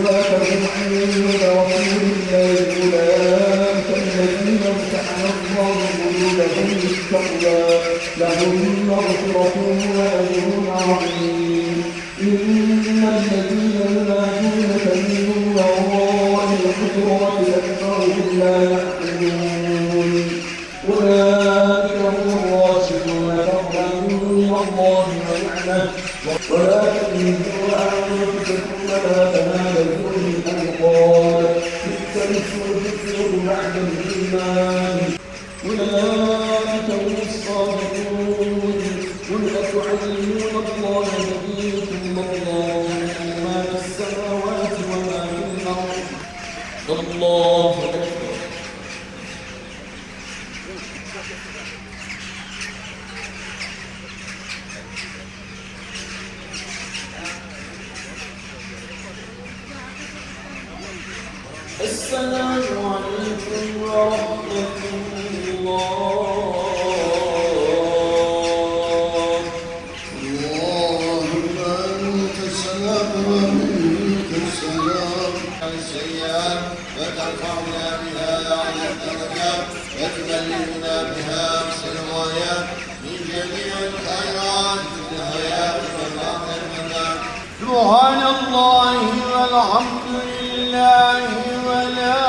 ولا تكن عند رسول الله أولئك الذين امتحن الله قلوبهم للتقوى لهم مغفرة وأجر عظيم إن الذين ينادونك من وراء الحجرات أكثرهم لا يعقلون أولئك هم الراشدون فضلا من الله ونعمة ولا تنزلوا أنفسكم ولا تنابزوا بالألقاب بئس الاسم الفسوق بعد الإيمان أولئك هم الصادقون قل أتعلمون الله نبيكم والله ما في السماوات وما في الأرض الله أكبر. السلام عليكم ورحمة الله. اللهم أنت السلام ومنك السلام. السيئات وترفعنا بها على الدرجات وتبلغنا بها أحسن الغايات من جميع الخيرات في الحياة والآخرة. سبحان الله والحمد لله ولا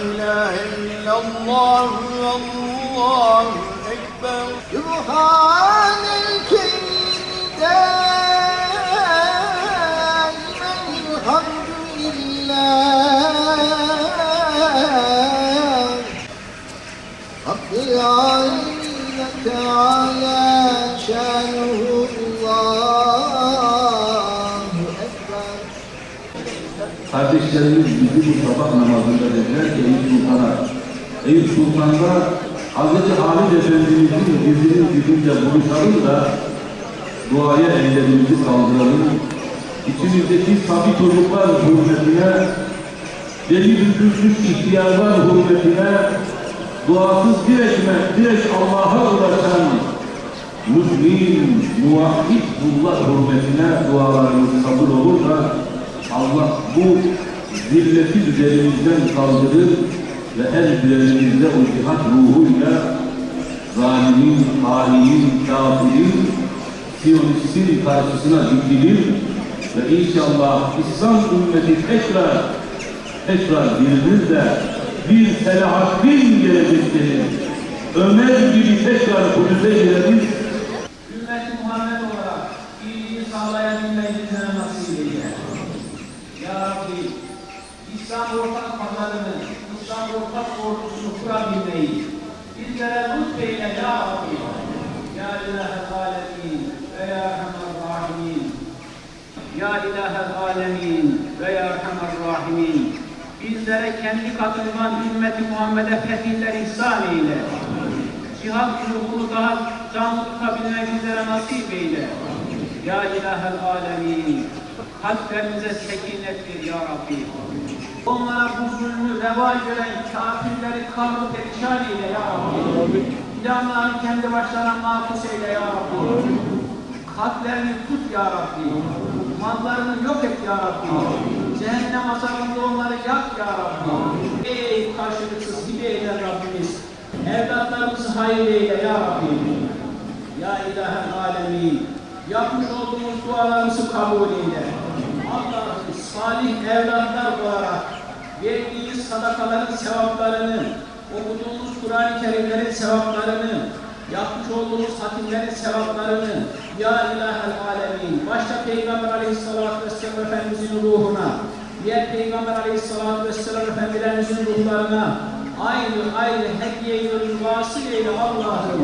إله إلا الله والله أكبر. سبحان الكريم دائما الحمد لله رب العالمين تعالى شانه Kardeşlerimiz bizi bu sabah namazında dediler ki Eyüp Sultan'da Hz. Halid Efendimiz'in dizinin dibinde buluşalım da duaya ellerimizi kaldıralım. İçimizdeki sabi çocuklar hürmetine, deli bükülmüş ihtiyarlar hürmetine, duasız direkt Allah'a ulaşan mümin, muvahhid kullar hürmetine dualarımız kabul olur da Allah bu zilleti üzerimizden kaldırır ve her birimizde o cihat ruhuyla zalimin, hainin, kafirin, siyonistin karşısına dikilir ve inşallah İslam ümmeti tekrar birilir de bir Selahaddin gelecektir. Ömer gibi tekrar Kudüs'e gireriz. Ümmet-i Muhammed olarak iyiliği sağlayabilmeyi bize nasip eyle. Ya Rabbi, İslam ortak pazarını, İslam ortak ordusunu kurabilmeyi bizlere lütfeyle Ya Rabbi. Ya İlahel Alemin ve Ya Erhamer Rahimin. Ya İlahel Alemin ve Ya Erhamer Rahimin. Bizlere kendi katından Ümmet-i Muhammed'e fetihler ihsan eyle. Cihad ruhunu daha canlı tutabilmeyi bizlere nasip eyle. Ya İlahel Alemin. Kalplerimize sekinet ver Ya Rabbi. Onlara bu zulmü reva gören kafirleri kahrı perişan eyle Ya Rabbi. Planlarını kendi başlarına mahfuz eyle Ya Rabbi. Kalplerini tut Ya Rabbi. Mallarını yok et Ya Rabbi. Cehennem azabında onları yak Ya Rabbi. Ey karşılıksız hibe eden Rabbimiz. Evlatlarımızı hayır eyle Ya Rabbi. Ya İlahel Alemin. Yapmış olduğumuz dualarımızı kabul eyle. Allah'ım salih evlatlar olarak verdiğimiz sadakaların sevaplarını, okuduğumuz Kur'an-ı Kerimlerin sevaplarını, yapmış olduğumuz hatimlerin sevaplarını Ya İlahel Alemin, başta Peygamber Aleyhisselatü Vesselam Efendimizin ruhuna, diğer Peygamber Aleyhisselatü Vesselam Efendilerimizin ruhlarına ayrı hediye-i vasıl eyle Allah'ım.